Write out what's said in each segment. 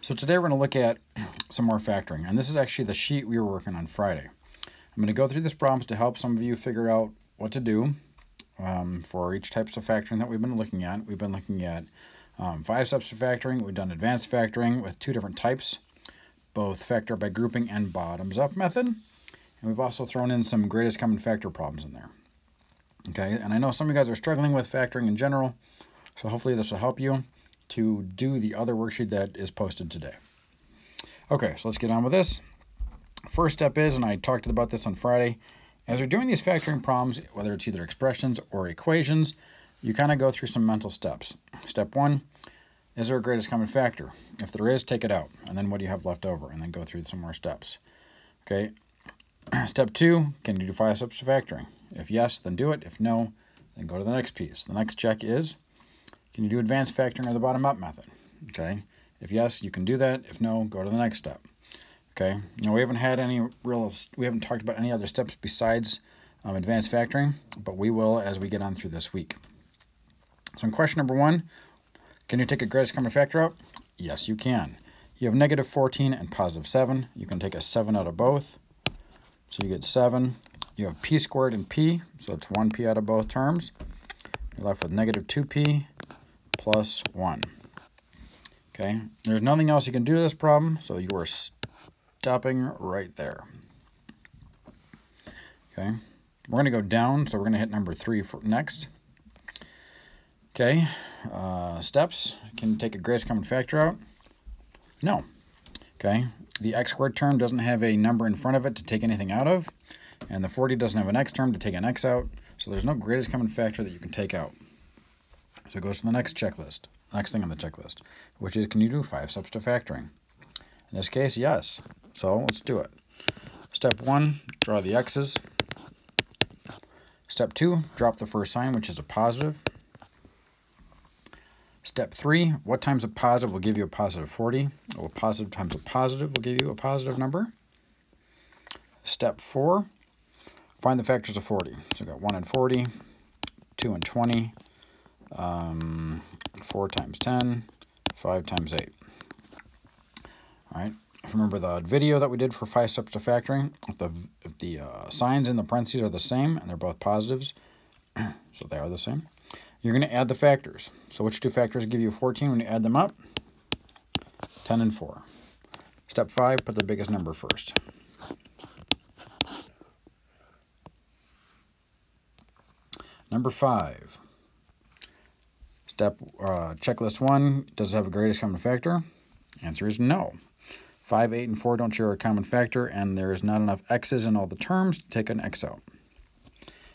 So today we're going to look at some more factoring, and this is actually the sheet we were working on Friday. I'm going to go through these problems to help some of you figure out what to do for each types of factoring that we've been looking at. We've been looking at 5 steps of factoring. We've done advanced factoring with 2 different types, both factor by grouping and bottoms up method. And we've also thrown in some greatest common factor problems in there. Okay, and I know some of you guys are struggling with factoring in general, so hopefully this will help you to do the other worksheet that is posted today. Okay, so let's get on with this. First step is, and I talked about this on Friday, as you're doing these factoring problems, whether it's either expressions or equations, you kind of go through some mental steps. Step 1, is there a greatest common factor? If there is, take it out, and then what do you have left over? And then go through some more steps. Okay, step 2, can you do 5 steps to factoring? If yes, then do it. If no, then go to the next piece. The next check is, can you do advanced factoring or the bottom-up method? Okay. If yes, you can do that. If no, go to the next step. Okay. Now we haven't talked about any other steps besides advanced factoring, but we will as we get on through this week. So in question number 1, can you take a greatest common factor out? Yes, you can. You have negative 14 and positive 7. You can take a 7 out of both. So you get 7. You have p squared and p, so it's 1p out of both terms. You're left with negative 2p plus 1. Okay, there's nothing else you can do to this problem, so you are stopping right there. Okay, we're going to go down, so we're going to hit number 3 next. Okay, steps. Can you take a greatest common factor out? No. Okay, the x squared term doesn't have a number in front of it to take anything out of, and the 40 doesn't have an x term to take an x out, so there's no greatest common factor that you can take out. So it goes to the next checklist, next thing on the checklist, which is, can you do 5 steps to factoring? In this case, yes. So let's do it. Step 1, draw the x's. Step 2, drop the first sign, which is a positive. Step 3, what times a positive will give you a positive 40? Well, a positive times a positive will give you a positive number. Step 4, find the factors of 40. So we've got 1 and 40, 2 and 20, 4 times 10, 5 times 8. All right. If you remember the video that we did for 5 steps to factoring, if the signs in the parentheses are the same and they're both positives, so they are the same, you're going to add the factors. So which 2 factors give you 14 when you add them up? 10 and 4. Step 5, put the biggest number first. Number 5. Checklist 1, does it have a greatest common factor? Answer is no. 5, 8, and 4 don't share a common factor, and there is not enough x's in all the terms to take an x out.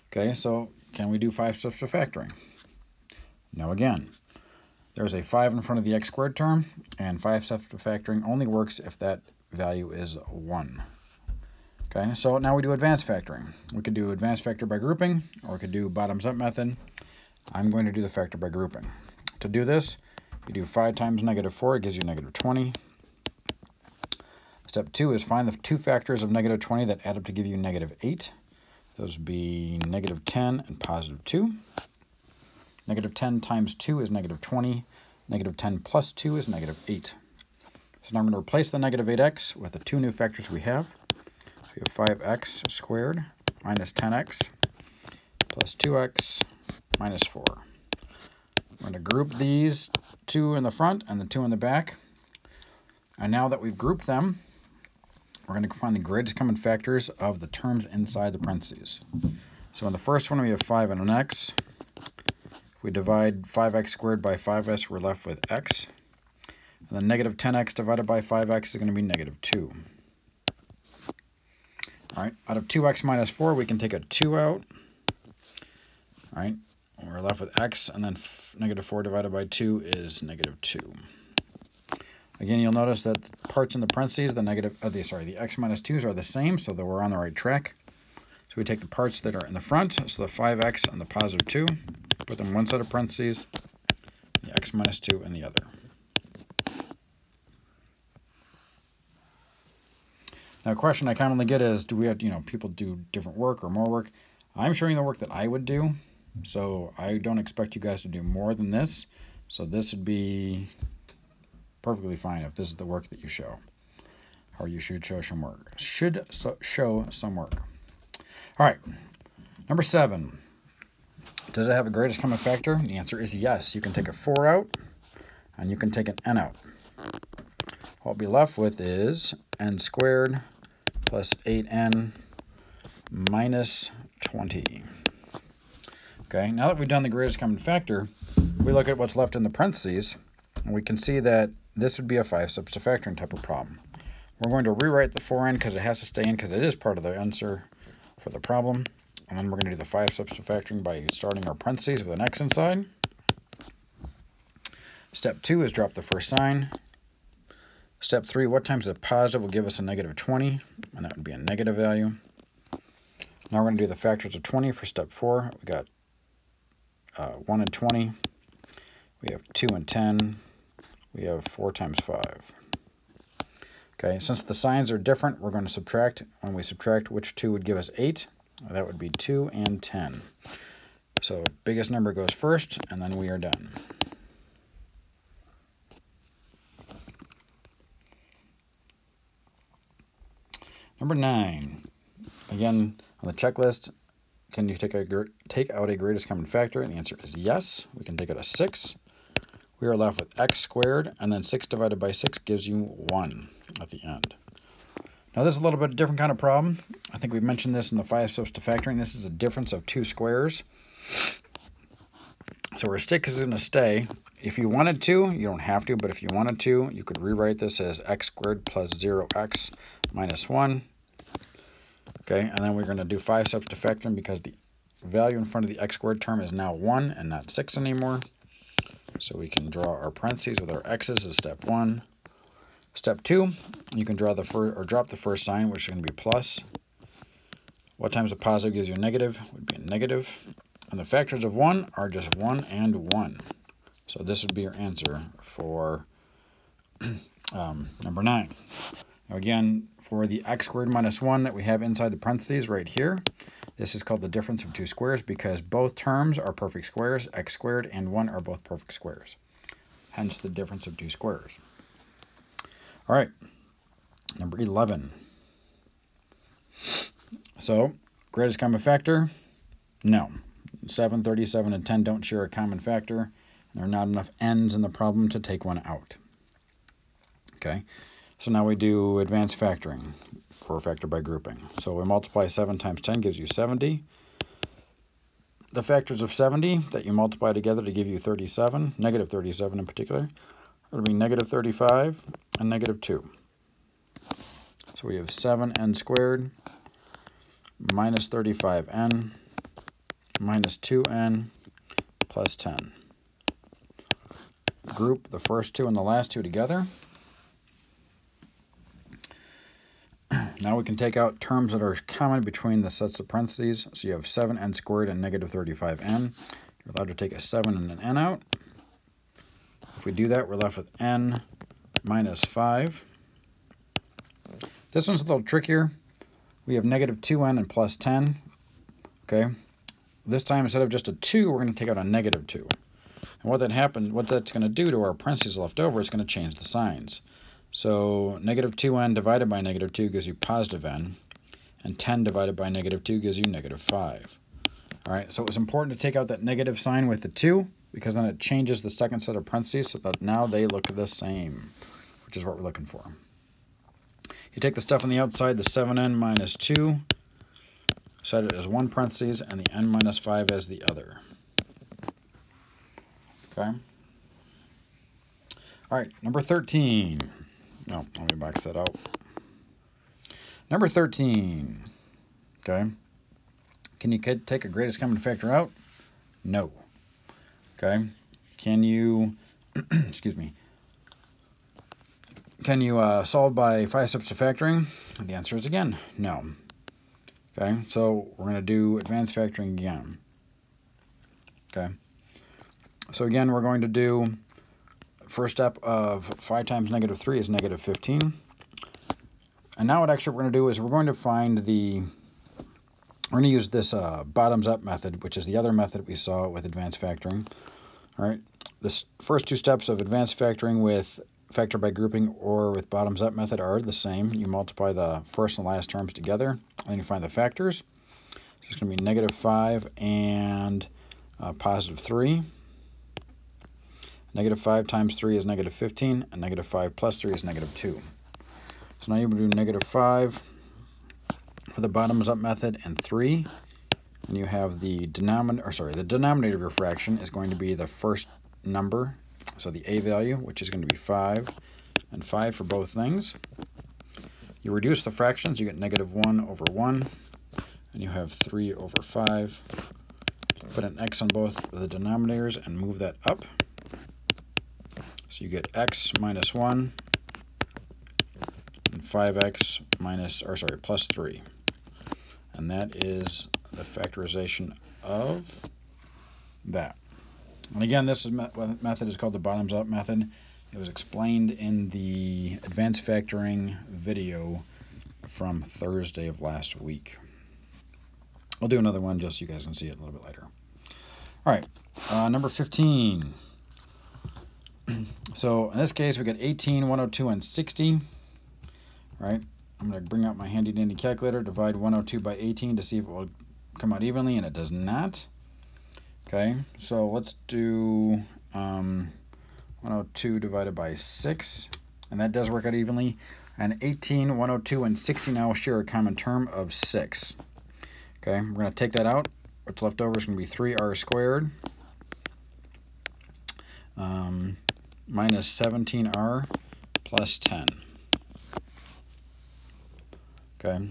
Okay, so can we do 5 steps to factoring? No again. There's a 5 in front of the x squared term, and 5 steps to factoring only works if that value is 1. Okay, so now we do advanced factoring. We could do advanced factor by grouping, or we could do bottoms up method. I'm going to do the factor by grouping. To do this, you do 5 times negative 4, it gives you negative 20. Step 2 is find the 2 factors of negative 20 that add up to give you negative 8. Those would be negative 10 and positive 2. Negative 10 times 2 is negative 20. Negative 10 plus 2 is negative 8. So now I'm going to replace the negative 8x with the 2 new factors we have. So we have 5x squared minus 10x plus 2x minus 4. We're going to group these 2 in the front and the 2 in the back. And now that we've grouped them, we're going to find the greatest common factors of the terms inside the parentheses. So in the first one, we have 5 and an x. If we divide 5x squared by 5s, we're left with x. And then negative 10x divided by 5x is going to be negative 2. All right, out of 2x minus 4, we can take a 2 out. All right, we're left with x, and then negative 4 divided by 2 is negative 2. Again, you'll notice that the parts in the parentheses, the x minus 2's are the same, so that we're on the right track. So we take the parts that are in the front, so the 5x and the positive 2, put them in one set of parentheses, the x minus 2 in the other. Now, a question I commonly get is, do we have, people do different work or more work? I'm showing the work that I would do, so I don't expect you guys to do more than this. So this would be perfectly fine if this is the work that you show. Or you should show some work. Show some work. All right. Number 7. Does it have a greatest common factor? The answer is yes. You can take a 4 out, and you can take an n out. What we'll be left with is n squared plus 8n minus 20. Okay, now that we've done the greatest common factor, we look at what's left in the parentheses, and we can see that this would be a 5 steps to factoring type of problem. We're going to rewrite the 4n because it has to stay in because it is part of the answer for the problem. And then we're going to do the 5 steps to factoring by starting our parentheses with an x inside. Step 2 is drop the first sign. Step 3, what times a positive will give us a negative 20, and that would be a negative value. Now we're going to do the factors of 20 for step 4. We got 1 and 20. We have 2 and 10. We have 4 times 5. Okay, since the signs are different, we're going to subtract. When we subtract, which 2 would give us 8? That would be 2 and 10. So biggest number goes first, and then we are done. Number 9. Again, on the checklist, can you take out a greatest common factor? And the answer is yes. We can take out a 6. We are left with x squared, and then 6 divided by 6 gives you 1 at the end. Now this is a little bit of a different kind of problem. I think we mentioned this in the 5 steps to factoring. This is a difference of 2 squares. So our stick is going to stay. If you wanted to, you don't have to, but if you wanted to, you could rewrite this as x squared plus 0x minus 1. Okay, and then we're going to do 5 steps to factoring because the value in front of the x squared term is now 1 and not 6 anymore. So we can draw our parentheses with our x's as step 1. Step 2, you can draw the drop the first sign, which is going to be plus. What times a positive gives you a negative would be a negative. And the factors of 1 are just 1 and 1. So this would be your answer for number 9. Now again, for the x squared minus 1 that we have inside the parentheses right here, this is called the difference of 2 squares because both terms are perfect squares. X squared and 1 are both perfect squares. Hence the difference of 2 squares. All right, number 11. So, greatest common factor? No. 7, 37, and 10 don't share a common factor. There are not enough n's in the problem to take one out. Okay, so now we do advanced factoring for factor by grouping. So we multiply 7 times 10 gives you 70. The factors of 70 that you multiply together to give you 37, negative 37 in particular, it would be negative 35 and negative 2. So we have 7n squared minus 35n minus 2n plus 10. Group the first 2 and the last 2 together. Now we can take out terms that are common between the sets of parentheses. So you have 7n squared and negative 35n. You're allowed to take a 7 and an n out. If we do that, we're left with n minus 5. This one's a little trickier. We have negative 2n and plus 10. Okay. This time, instead of just a 2, we're going to take out a negative 2. And what that's going to do to our parentheses left over is going to change the signs. So negative 2n divided by negative 2 gives you positive n, and 10 divided by negative 2 gives you negative 5. All right, so it was important to take out that negative sign with the 2, because then it changes the second set of parentheses so that now they look the same, which is what we're looking for. You take the stuff on the outside, the 7n minus 2, set it as one parentheses, and the n minus 5 as the other. Okay. All right, number 13. No, let me box that out. Number 13. Okay. Can you take a greatest common factor out? No. Okay. Can you, excuse me, can you solve by 5 steps to factoring? And the answer is again, no. Okay, so we're going to do advanced factoring again. Okay. So again, we're going to do first step of 5 times negative 3 is negative 15. And now what actually we're going to do is we're going to find we're going to use this bottoms up method, which is the other method we saw with advanced factoring. All right, the first 2 steps of advanced factoring with factor by grouping or with bottoms up method are the same. You multiply the first and last terms together, and then you find the factors. So it's going to be -5 and +3. -5 times 3 is -15, and -5 plus 3 is -2. So now you do -5 for the bottoms up method and 3, and you have the denominator of your fraction is going to be the first number, so the a value, which is going to be 5, and 5 for both things. You reduce the fractions, you get -1 over 1, and you have 3 over 5. Put an x on both the denominators and move that up. So you get x minus 1 and 5x plus 3. And that is the factorization of that. And again, this method is called the bottoms up method. It was explained in the advanced factoring video from Thursday of last week. I'll do another one just so you guys can see it a little bit later. All right, number 15. So in this case, we got 18, 102, and 60. All right, I'm going to bring out my handy dandy calculator, divide 102 by 18 to see if it will come out evenly, and it does not. Okay, so let's do 102 divided by 6, and that does work out evenly. And 18, 102, and 60 now share a common term of 6. Okay, we're going to take that out. What's left over is going to be 3r squared minus 17r plus 10. Okay,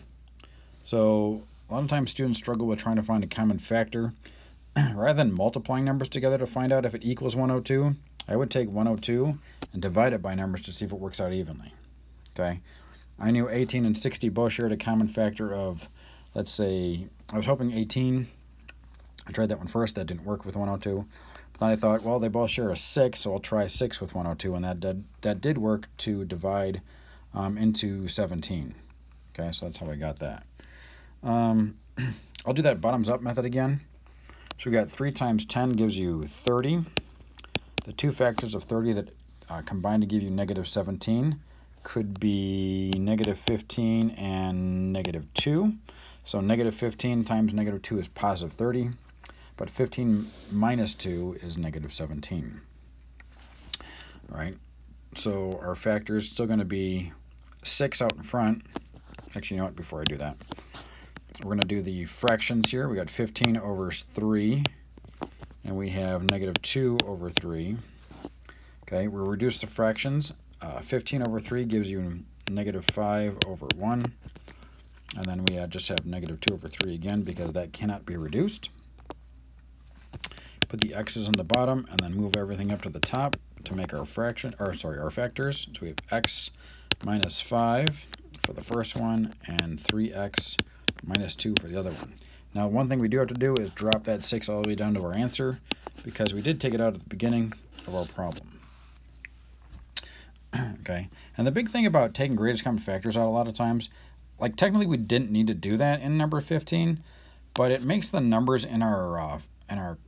so a lot of times students struggle with trying to find a common factor. Rather than multiplying numbers together to find out if it equals 102, I would take 102 and divide it by numbers to see if it works out evenly. Okay, I knew 18 and 60 both shared a common factor of, let's say, I was hoping 18. I tried that one first. That didn't work with 102. But then I thought, well, they both share a 6, so I'll try 6 with 102, and that did work to divide into 17. Okay, so that's how I got that. I'll do that bottoms up method again. So we got 3 times 10 gives you 30. The two factors of 30 that combine to give you -17 could be -15 and -2. So -15 times -2 is +30, but 15 minus 2 is -17. All right, so our factor is still going to be 6 out in front. Actually, you know what, before I do that, we're going to do the fractions here. We got 15 over 3, and we have -2 over 3. Okay, we'll reduce the fractions. 15 over 3 gives you -5 over 1. And then we just have -2 over 3 again because that cannot be reduced. Put the x's on the bottom and then move everything up to the top to make our our factors. So we have x minus 5 for the first one and 3x minus 2 for the other one. Now, one thing we do have to do is drop that 6 all the way down to our answer because we did take it out at the beginning of our problem. Okay, and the big thing about taking greatest common factors out a lot of times, like technically we didn't need to do that in number 15, but it makes the numbers in our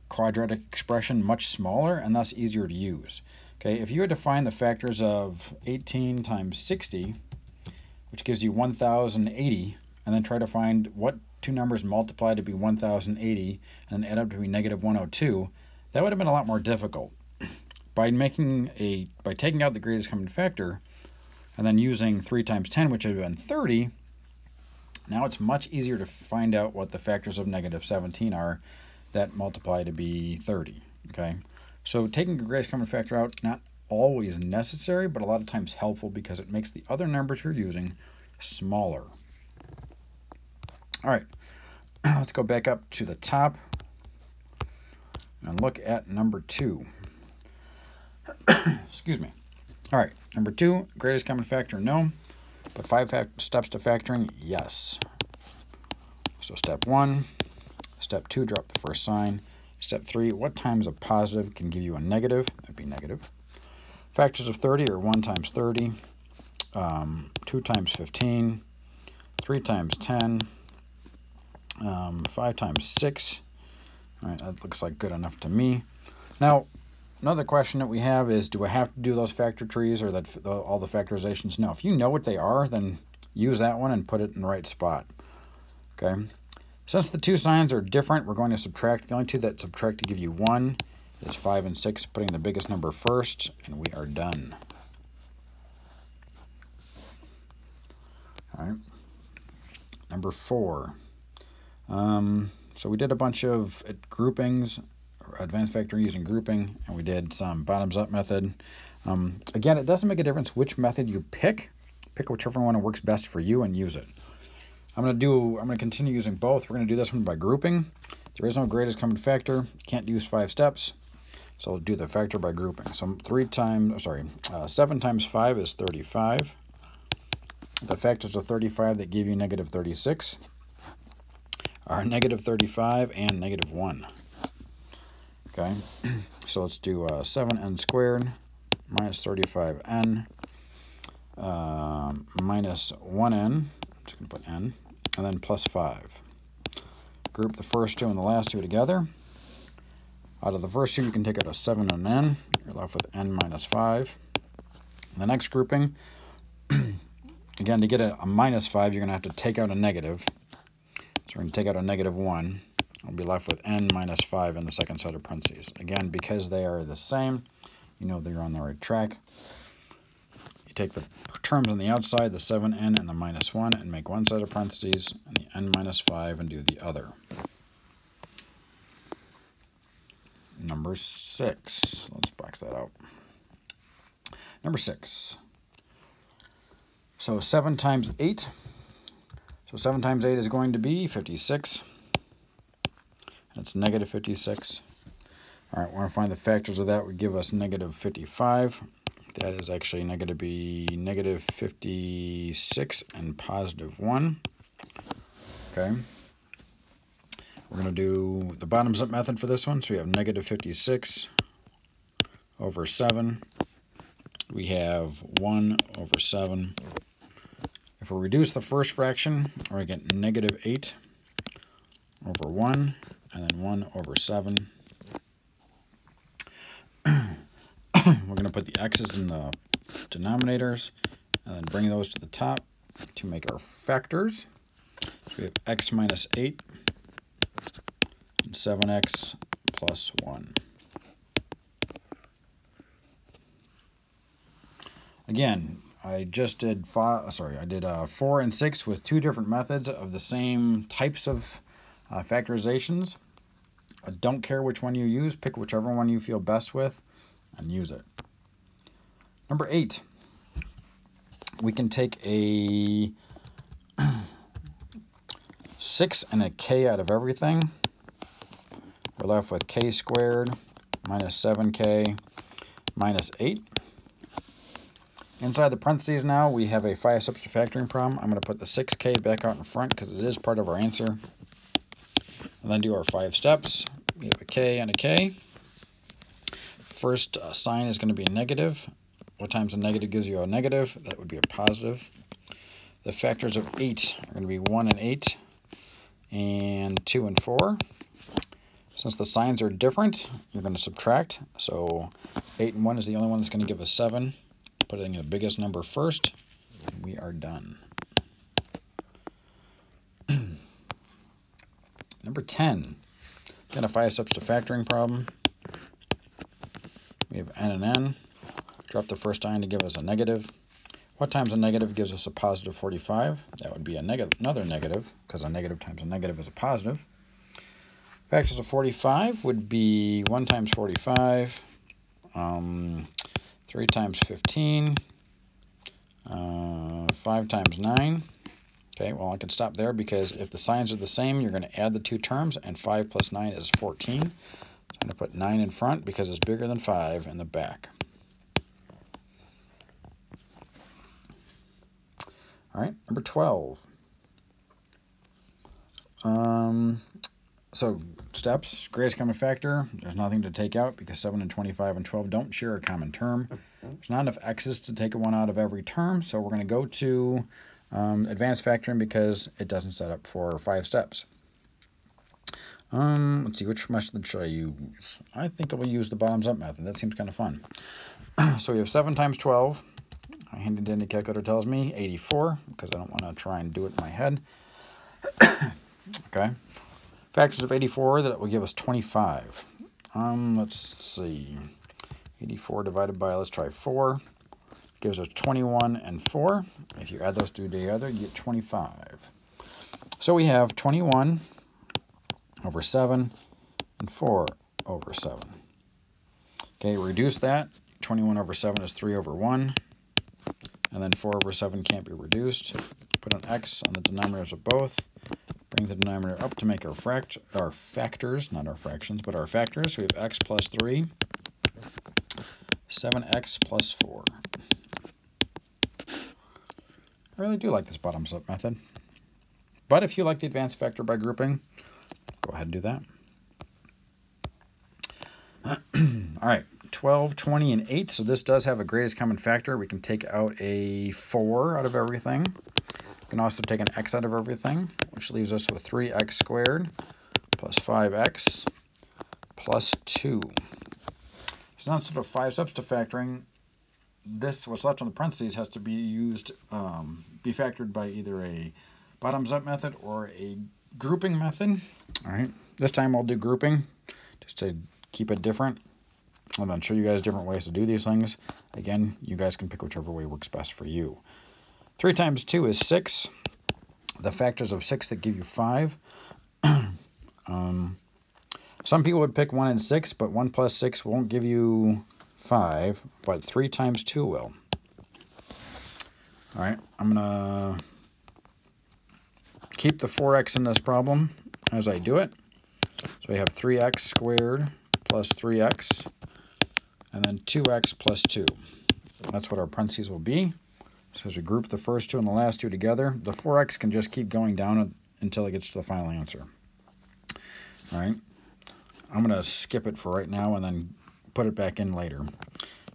quadratic expression much smaller and thus easier to use. Okay, if you had to find the factors of 18 times 60, which gives you 1080, and then try to find what two numbers multiply to be 1080 and add up to be -102, that would have been a lot more difficult. By taking out the greatest common factor and then using 3 times 10, which would have been 30, now it's much easier to find out what the factors of -17 are that multiply to be 30. Okay, so taking the greatest common factor out, not always necessary, but a lot of times helpful because it makes the other numbers you're using smaller. All right, let's go back up to the top and look at number 2. Excuse me. All right, number 2, greatest common factor, no. But 5 steps to factoring, yes. So step 1, step 2, drop the first sign. Step 3, what times a positive can give you a negative? That'd be negative. Factors of 30 are 1 times 30, 2 times 15, 3 times 10, 5 times 6. All right, that looks like good enough to me. Now, another question that we have is, do I have to do those factor trees or all the factorizations? No. If you know what they are, then use that one and put it in the right spot. Okay. Since the two signs are different, we're going to subtract. The only two that subtract to give you 1 is 5 and 6, putting the biggest number first, and we are done. All right. Number 4. So we did a bunch of groupings, advanced factoring using grouping, and we did some bottoms-up method. Again, it doesn't make a difference which method you pick. Pick whichever one works best for you and use it. I'm going to continue using both. We're going to do this one by grouping. There is no greatest common factor. You can't use 5 steps. So we'll do the factor by grouping. So 7 times 5 is 35. The factors of 35 that give you negative 36 are negative 35 and negative 1. Okay, so let's do 7n squared minus 35n minus 1n. I'm just going to put n, and then plus 5. Group the first two and the last two together. Out of the first two, you can take out a 7 and n. You're left with n minus 5. In the next grouping, again, to get a minus 5, you're going to have to take out a negative. So we're going to take out a negative 1. We'll be left with n minus 5 in the second set of parentheses. Again, because they are the same, you know that you're on the right track. You take the terms on the outside, the 7n and the minus 1, and make one set of parentheses, and the n minus 5, and do the other. Number 6. Let's box that out. Number 6. So 7 times 8. So 7 times 8 is going to be 56. That's negative 56. All right, we're going to find the factors of that would give us negative 55. That is actually going to be negative 56 and positive 1. Okay. We're going to do the bottoms up method for this one. So we have negative 56 over 7. We have 1 over 7. If we reduce the first fraction, we're going to get negative 8 over 1, and then 1 over 7. We're going to put the x's in the denominators, and then bring those to the top to make our factors. So we have x minus 8 and 7x plus 1. Again, I just did 4 and 6 with 2 different methods of the same types of factorizations. I don't care which one you use. Pick whichever one you feel best with and use it. Number 8. We can take a 6 and a k out of everything. We're left with k squared minus 7k minus 8. Inside the parentheses now, we have a 5 steps to factoring problem. I'm going to put the 6k back out in front because it is part of our answer. And then do our 5 steps. We have a k and a k. First sign is going to be a negative. What times a negative gives you a negative? That would be a positive. The factors of 8 are going to be 1 and 8 and 2 and 4. Since the signs are different, you're going to subtract. So 8 and 1 is the only one that's going to give us 7. Putting the biggest number first, and we are done. Number 10. Again, a 5 steps to factoring problem. We have n and n. Drop the first sign to give us a negative. What times a negative gives us a positive 45? That would be another negative, because a negative times a negative is a positive. Factors of 45 would be 1 times 45, 3 times 15, 5 times 9. Okay, well, I can stop there because if the signs are the same, you're going to add the 2 terms, and 5 plus 9 is 14. So I'm going to put 9 in front because it's bigger than 5 in the back. All right, number 12. So steps, greatest common factor, there's nothing to take out because 7 and 25 and 12 don't share a common term. There's not enough x's to take one out of every term, so we're going to go to advanced factoring because it doesn't set up for 5 steps. Let's see, which method should I use? I think I will use the bottoms up method. That seems kind of fun. So we have 7 times 12. My handy dandy calculator tells me 84, because I don't want to try and do it in my head. Okay. Factors of 84, that will give us 25. Let's see. 84 divided by, let's try 4. Gives us 21 and 4. If you add those two together, you get 25. So we have 21 over 7 and 4 over 7. Okay, reduce that. 21 over 7 is 3 over 1. And then 4 over 7 can't be reduced. Put an x on the denominators of both. Bring the denominator up to make our factors, not our fractions, but our factors. So we have x plus 3, 7x plus 4. I really do like this bottoms up method. But if you like the advanced factor by grouping, go ahead and do that. All right, 12, 20, and 8. So this does have a greatest common factor. We can take out a 4 out of everything. We can also take an x out of everything, which leaves us with 3x squared plus 5x plus 2. So now instead of 5 steps to factoring, this, what's left in the parentheses, has to be used, be factored by either a bottoms-up method or a grouping method. All right, this time I'll do grouping just to keep it different. And then show you guys different ways to do these things. Again, you guys can pick whichever way works best for you. 3 times 2 is 6. The factors of 6 that give you 5. Some people would pick 1 and 6, but 1 plus 6 won't give you 5, but 3 times 2 will. All right, I'm going to keep the 4x in this problem as I do it. So we have 3x squared plus 3x, and then 2x plus 2. That's what our parentheses will be. So as we group the first two and the last two together, the 4x can just keep going down until it gets to the final answer. All right, I'm going to skip it for right now and then put it back in later.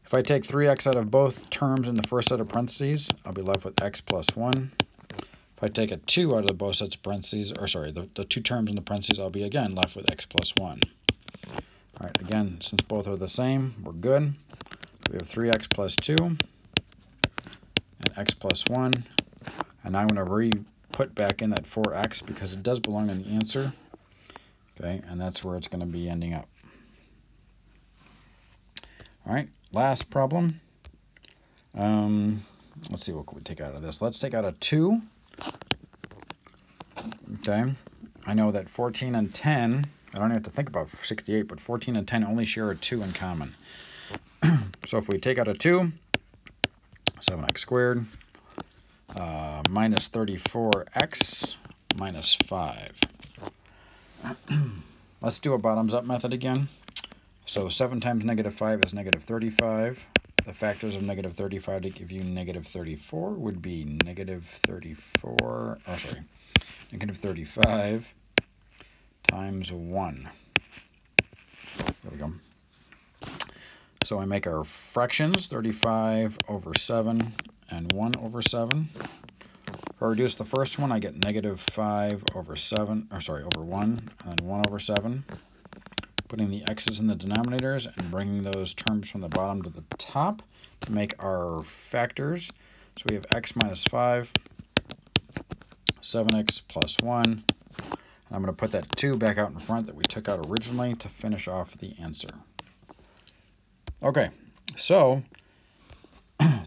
If I take 3x out of both terms in the first set of parentheses, I'll be left with x plus 1. If I take a 2 out of both sets of parentheses, or sorry, the two terms in the parentheses, I'll be again left with x plus 1. All right, again, since both are the same, we're good. We have 3x plus 2 and x plus 1. And now I'm going to re-put back in that 4x because it does belong in the answer. Okay, and that's where it's going to be ending up. All right, last problem. Let's see, what can we take out of this? Let's take out a 2. Okay, I know that 14 and 10, I don't have to think about 68, but 14 and 10 only share a 2 in common. So if we take out a 2, 7x squared minus 34x minus 5. Let's do a bottoms up method again. So 7 times negative 5 is negative 35. The factors of negative 35 to give you negative 34 would be negative 34, oh sorry, negative 35 times 1. There we go. So I make our fractions, 35 over 7 and 1 over 7. If I reduce the first one, I get negative 5 over 7, or sorry, over 1 and 1 over 7. Putting the x's in the denominators and bringing those terms from the bottom to the top to make our factors. So we have x minus 5, 7x plus 1. And I'm going to put that 2 back out in front that we took out originally to finish off the answer. Okay, so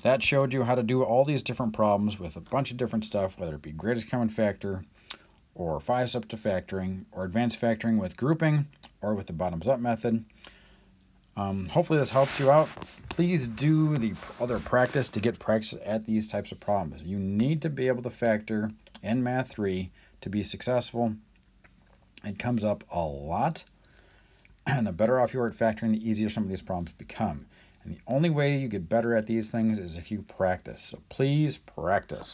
that showed you how to do all these different problems with a bunch of different stuff, whether it be greatest common factor, or 5 steps to factoring, or advanced factoring with grouping, or with the bottoms up method. Hopefully this helps you out. Please do the other practice to get practice at these types of problems. You need to be able to factor in Math 3 to be successful. It comes up a lot, and the better off you are at factoring, the easier some of these problems become. And the only way you get better at these things is if you practice. So please practice.